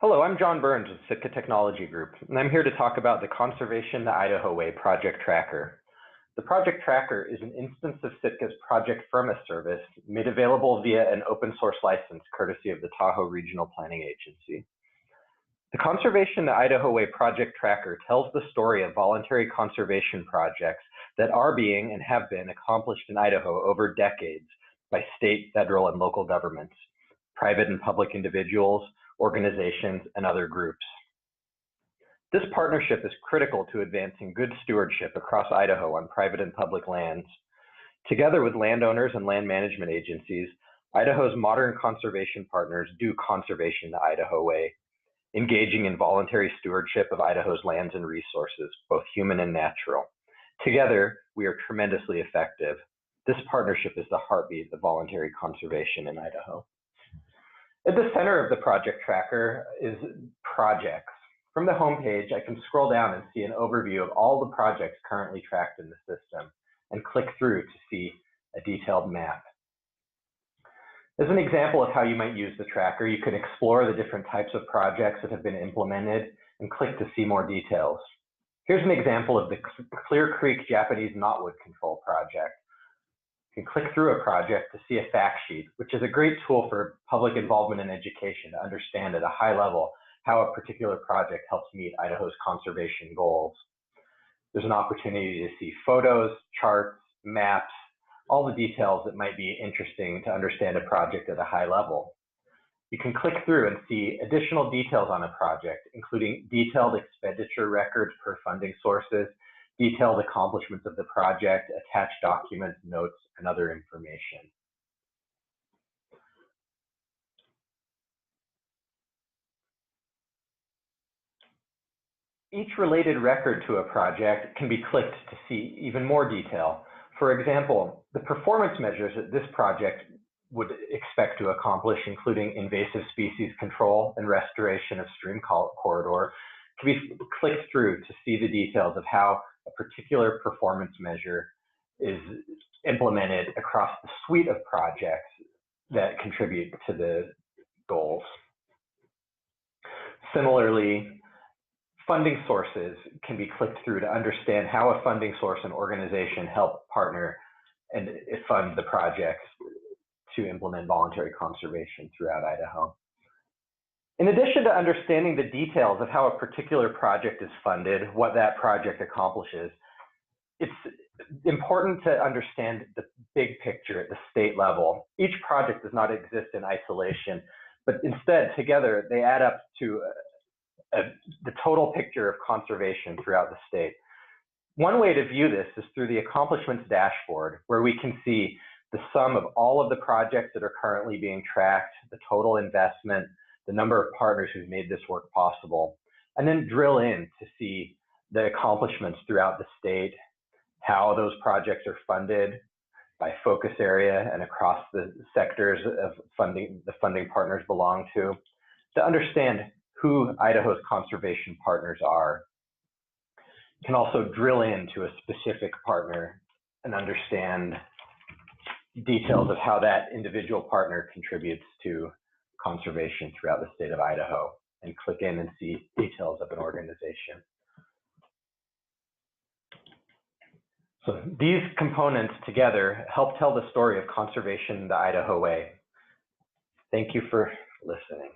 Hello, I'm John Burns with Sitka Technology Group, and I'm here to talk about the Conservation the Idaho Way ProjectTracker. The ProjectTracker is an instance of Sitka's Project Firmus service made available via an open source license courtesy of the Tahoe Regional Planning Agency. The Conservation the Idaho Way ProjectTracker tells the story of voluntary conservation projects that are being and have been accomplished in Idaho over decades by state, federal, and local governments, private and public individuals, organizations, and other groups. This partnership is critical to advancing good stewardship across Idaho on private and public lands. Together with landowners and land management agencies, Idaho's modern conservation partners do conservation the Idaho way, engaging in voluntary stewardship of Idaho's lands and resources, both human and natural. Together, we are tremendously effective. This partnership is the heartbeat of voluntary conservation in Idaho. At the center of the ProjectTracker is projects. From the homepage, I can scroll down and see an overview of all the projects currently tracked in the system and click through to see a detailed map. As an example of how you might use the tracker, you can explore the different types of projects that have been implemented and click to see more details. Here's an example of the Clear Creek Japanese Knotwood Control project. You can click through a project to see a fact sheet, which is a great tool for public involvement and education to understand at a high level how a particular project helps meet Idaho's conservation goals. There's an opportunity to see photos, charts, maps, all the details that might be interesting to understand a project at a high level. You can click through and see additional details on a project, including detailed expenditure records per funding sources, detailed accomplishments of the project, attached documents, notes, and other information. Each related record to a project can be clicked to see even more detail. For example, the performance measures that this project would expect to accomplish, including invasive species control and restoration of stream corridor, can be clicked through to see the details of how a particular performance measure is implemented across the suite of projects that contribute to the goals. Similarly, funding sources can be clicked through to understand how a funding source and organization help partner and fund the projects to implement voluntary conservation throughout Idaho. In addition to understanding the details of how a particular project is funded, what that project accomplishes, it's important to understand the big picture at the state level. Each project does not exist in isolation, but instead, together, they add up to the total picture of conservation throughout the state. One way to view this is through the accomplishments dashboard, where we can see the sum of all of the projects that are currently being tracked, the total investment, the number of partners who've made this work possible, and then drill in to see the accomplishments throughout the state, how those projects are funded by focus area and across the sectors of funding the funding partners belong to understand who Idaho's conservation partners are. You can also drill into a specific partner and understand details of how that individual partner contributes to conservation throughout the state of Idaho, and click in and see details of an organization. So these components together help tell the story of conservation the Idaho way. Thank you for listening.